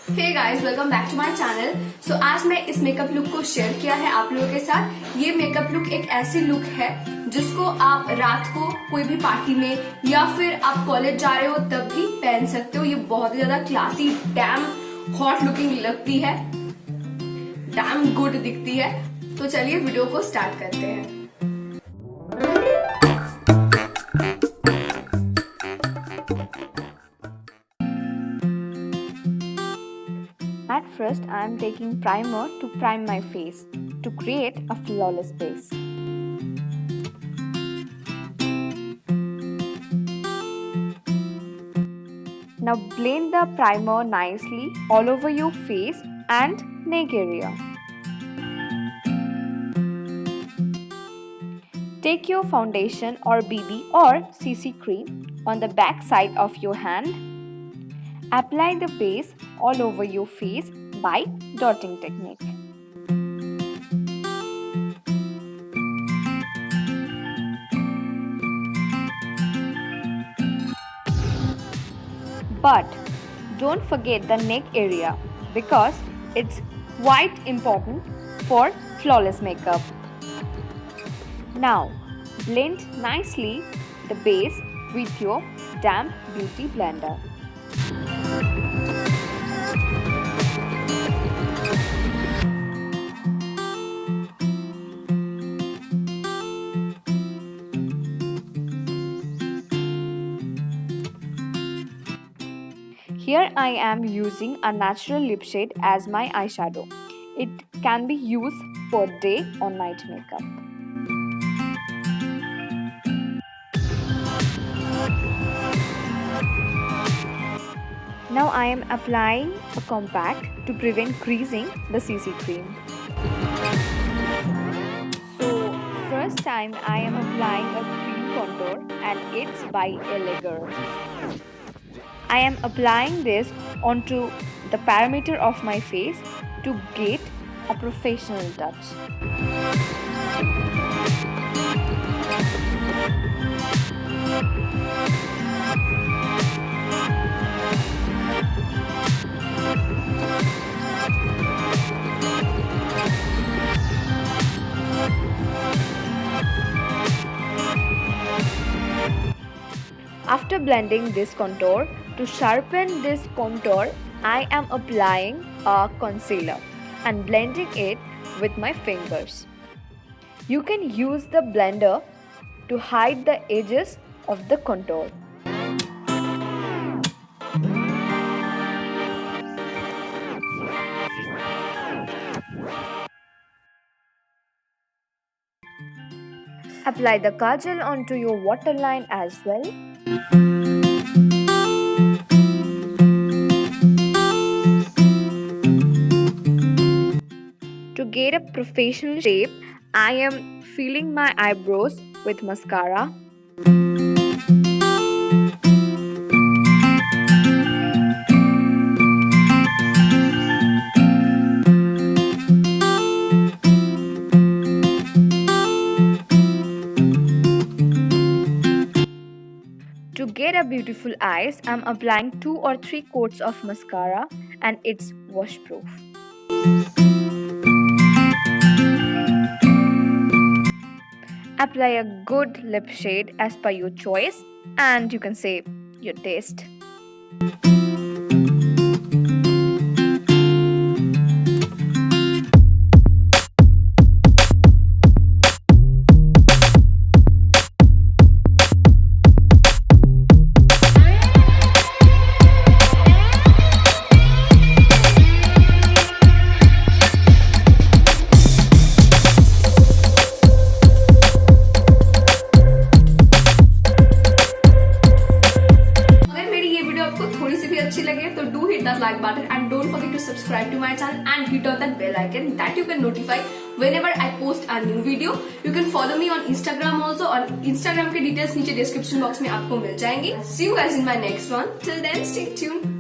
Hey guys, welcome back to my channel. So आज मैं इस मेकअप लुक को शेयर किया है आप लोगों के साथ। ये मेकअप लुक एक ऐसी लुक है जिसको आप रात को कोई भी पार्टी में या फिर आप कॉलेज जा रहे हो तब भी पहन सकते हो। ये बहुत ही ज्यादा क्लासी, डैम हॉट लुकिंग लगती है, डैम गुड दिखती है। तो चलिए वीडियो को स्टार्ट करते हैं। At first, I am taking primer to prime my face to create a flawless base. Now blend the primer nicely all over your face and neck area. Take your foundation or BB or CC cream on the back side of your hand. Apply the base all over your face by dotting technique. But don't forget the neck area because it's quite important for flawless makeup. Now blend nicely the base with your damp beauty blender. Here I am using a natural lip shade as my eyeshadow. It can be used for day or night makeup. Now I am applying a compact to prevent creasing the CC cream. So first time I am applying a cream contour and it's by Elegor. I am applying this onto the perimeter of my face to get a professional touch. After blending this contour, to sharpen this contour, I am applying a concealer and blending it with my fingers. You can use the blender to hide the edges of the contour. Apply the kajal onto your waterline as well. To get a professional shape, I am filling my eyebrows with mascara. To get a beautiful eyes, I am applying 2 or 3 coats of mascara and it's washproof. Apply a good lip shade as per your choice and you can say your taste. अच्छी लगे तो do hit that like button and don't forget to subscribe to my channel and hit on that bell icon that you can notify whenever I post a new video. You can follow me on Instagram also, और Instagram के details नीचे description box में आपको मिल जाएंगे. See you guys in my next one. Till then, stay tuned.